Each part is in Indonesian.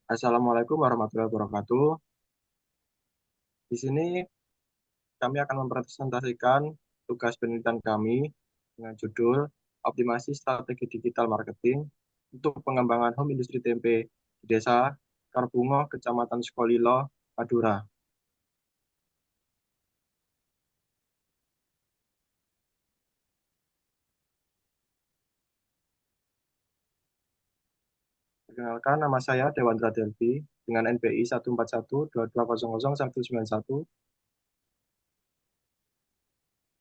Assalamualaikum warahmatullahi wabarakatuh. Di sini kami akan mempresentasikan tugas penelitian kami dengan judul Optimasi Strategi Digital Marketing untuk Pengembangan Home Industri Tempe di Desa Karbungo, Kecamatan Sukolilo, Madura. Perkenalkan, nama saya Dewandra Delvi dengan NPI 14122001191.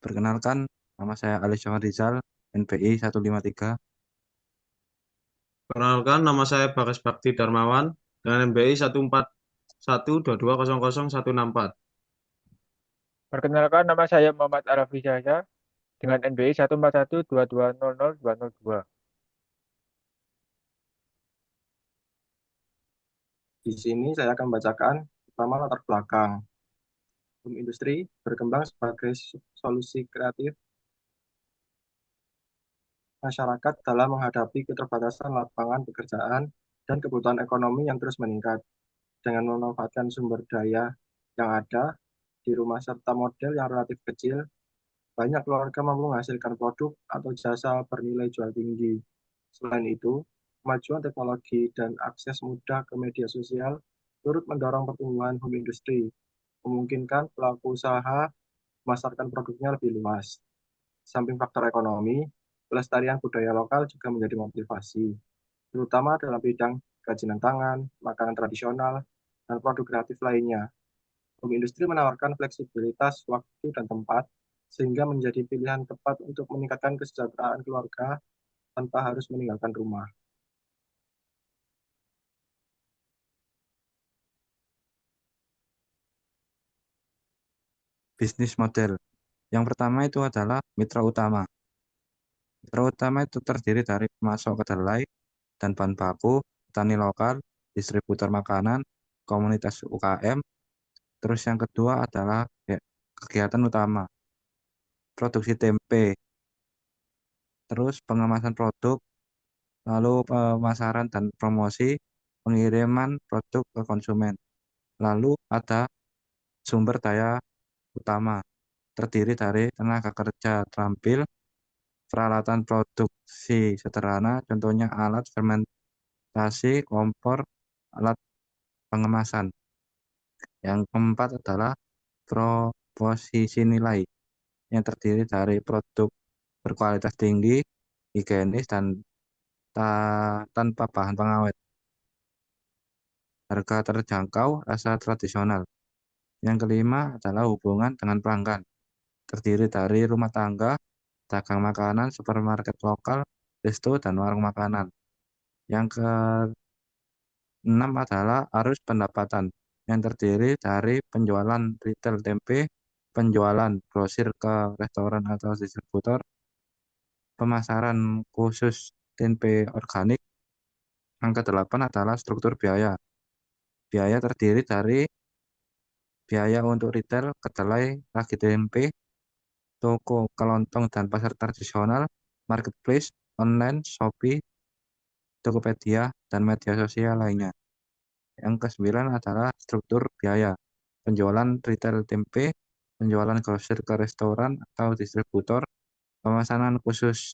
Perkenalkan, nama saya Ali Syahwat Rizal, NPI 153. Perkenalkan, nama saya Bagas Bakti Darmawan dengan MBI 14122000164. Perkenalkan, nama saya Muhammad Arafi Syahsa dengan NBI 14122000202. Di sini saya akan membacakan pertama latar belakang. Home industri berkembang sebagai solusi kreatif masyarakat dalam menghadapi keterbatasan lapangan pekerjaan dan kebutuhan ekonomi yang terus meningkat. Dengan memanfaatkan sumber daya yang ada di rumah serta model yang relatif kecil, banyak keluarga mampu menghasilkan produk atau jasa bernilai jual tinggi. Selain itu, kemajuan teknologi dan akses mudah ke media sosial turut mendorong pertumbuhan home industry, memungkinkan pelaku usaha memasarkan produknya lebih luas. Samping faktor ekonomi, pelestarian budaya lokal juga menjadi motivasi, terutama dalam bidang kerajinan tangan, makanan tradisional, dan produk kreatif lainnya. Home industri menawarkan fleksibilitas waktu dan tempat, sehingga menjadi pilihan tepat untuk meningkatkan kesejahteraan keluarga tanpa harus meninggalkan rumah. Bisnis model. Yang pertama itu adalah mitra utama. Mitra utama itu terdiri dari pemasok kedelai dan bahan baku, petani lokal, distributor makanan, komunitas UKM. Terus yang kedua adalah kegiatan utama, produksi tempe, terus pengemasan produk, lalu pemasaran dan promosi, pengiriman produk ke konsumen. Lalu ada sumber daya utama, terdiri dari tenaga kerja terampil, peralatan produksi sederhana, contohnya alat fermentasi, kompor, alat pengemasan. Yang keempat adalah proposisi nilai, yang terdiri dari produk berkualitas tinggi, higienis, dan tanpa bahan pengawet. Harga terjangkau, rasa tradisional. Yang kelima adalah hubungan dengan pelanggan, terdiri dari rumah tangga, dagang makanan, supermarket lokal, resto, dan warung makanan. Yang keenam adalah arus pendapatan, yang terdiri dari penjualan retail tempe, penjualan grosir ke restoran atau distributor, pemasaran khusus tempe organik. Yang kedelapan adalah struktur biaya. Biaya terdiri dari biaya untuk retail, kedelai, ragi tempe, toko kelontong dan pasar tradisional, marketplace, online, Shopee, Tokopedia, dan media sosial lainnya. Yang kesembilan adalah struktur biaya, penjualan retail tempe, penjualan grosir ke restoran atau distributor, pemesanan khusus,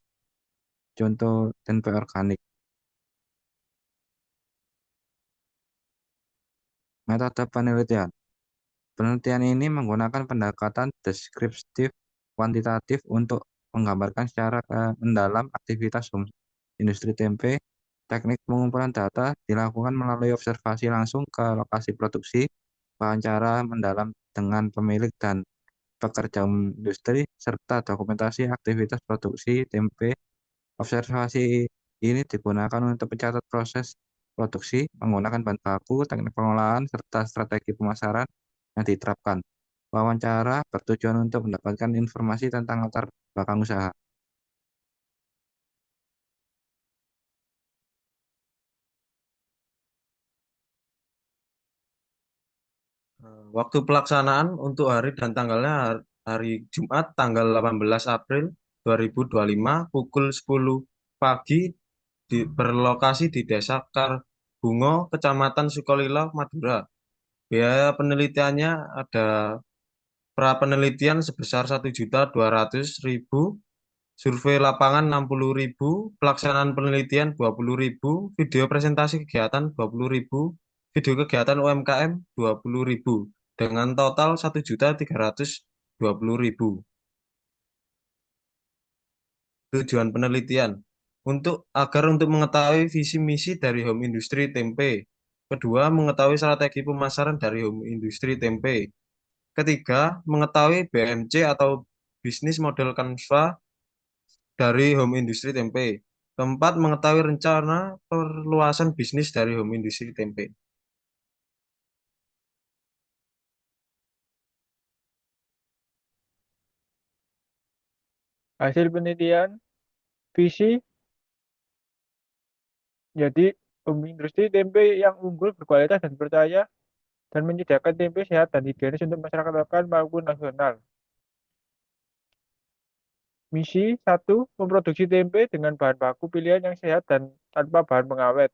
contoh tempe organik. Metode penelitian. Penelitian ini menggunakan pendekatan deskriptif kuantitatif untuk menggambarkan secara mendalam aktivitas industri tempe. Teknik pengumpulan data dilakukan melalui observasi langsung ke lokasi produksi, wawancara mendalam dengan pemilik dan pekerja industri, serta dokumentasi aktivitas produksi tempe. Observasi ini digunakan untuk mencatat proses produksi, menggunakan bahan baku, teknik pengolahan, serta strategi pemasaran yang diterapkan. Wawancara bertujuan untuk mendapatkan informasi tentang latar belakang usaha. Waktu pelaksanaan untuk hari dan tanggalnya hari Jumat tanggal 18 April 2025 pukul 10 pagi berlokasi di Desa Bungo, Kecamatan Sukolilo, Madura. Biaya penelitiannya ada pra penelitian sebesar 1.200.000, survei lapangan 60.000, pelaksanaan penelitian 20.000, video presentasi kegiatan 20.000, video kegiatan UMKM 20.000, dengan total 1.320.000. Tujuan penelitian agar untuk mengetahui visi misi dari home industri tempe. Kedua, mengetahui strategi pemasaran dari home industri tempe. Ketiga, mengetahui BMC atau bisnis model Canva dari home industri tempe. Keempat, mengetahui rencana perluasan bisnis dari home industri tempe. Hasil penelitian visi jadi industri tempe yang unggul, berkualitas dan percaya dan menyediakan tempe sehat dan higienis untuk masyarakat lokal maupun nasional. Misi 1. Memproduksi tempe dengan bahan baku pilihan yang sehat dan tanpa bahan pengawet.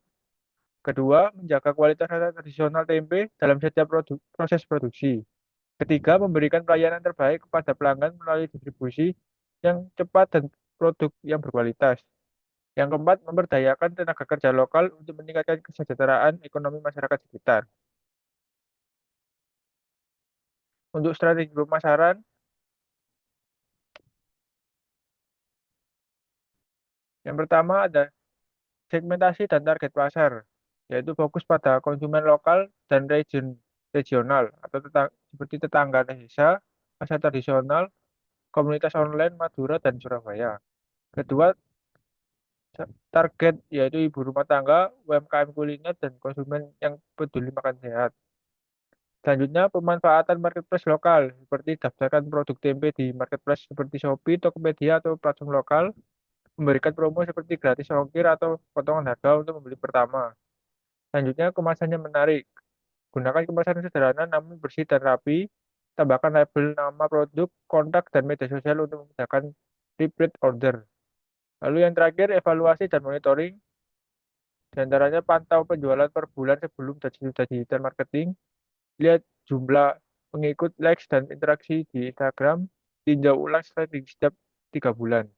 Kedua, menjaga kualitas rasa tradisional tempe dalam setiap proses produksi. Ketiga, memberikan pelayanan terbaik kepada pelanggan melalui distribusi yang cepat dan produk yang berkualitas. Yang keempat, memberdayakan tenaga kerja lokal untuk meningkatkan kesejahteraan ekonomi masyarakat sekitar. Untuk strategi pemasaran, yang pertama ada segmentasi dan target pasar, yaitu fokus pada konsumen lokal dan regional atau seperti tetangga desa, pasar tradisional, komunitas online Madura dan Surabaya. Kedua, target yaitu ibu rumah tangga, UMKM kuliner, dan konsumen yang peduli makan sehat. Selanjutnya, pemanfaatan marketplace lokal, seperti daftarkan produk tempe di marketplace seperti Shopee, Tokopedia, atau platform lokal, memberikan promo seperti gratis ongkir atau potongan harga untuk membeli pertama. Selanjutnya, kemasannya menarik. Gunakan kemasan sederhana namun bersih dan rapi. Tambahkan label nama produk, kontak, dan media sosial untuk memudahkan repeat order. Lalu yang terakhir, evaluasi dan monitoring. Di antaranya pantau penjualan per bulan sebelum sudah digital marketing. Lihat jumlah pengikut, likes, dan interaksi di Instagram. Tinjau ulang strategi setiap 3 bulan.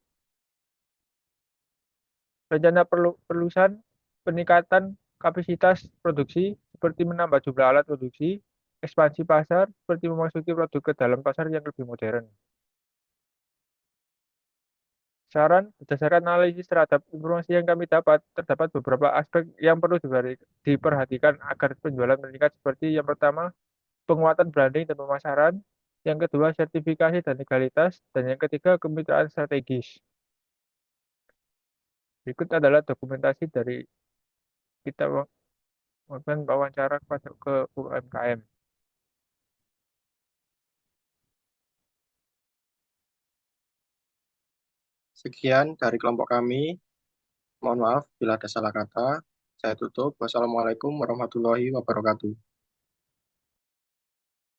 Rencana perluasan peningkatan kapasitas produksi seperti menambah jumlah alat produksi, ekspansi pasar seperti memasuki produk ke dalam pasar yang lebih modern. Saran, berdasarkan analisis terhadap informasi yang kami dapat, terdapat beberapa aspek yang perlu diperhatikan agar penjualan meningkat seperti yang pertama, penguatan branding dan pemasaran, yang kedua, sertifikasi dan legalitas, dan yang ketiga, kemitraan strategis. Berikut adalah dokumentasi dari kita melakukan wawancara ke UMKM. Sekian dari kelompok kami. Mohon maaf bila ada salah kata. Saya tutup. Wassalamualaikum warahmatullahi wabarakatuh.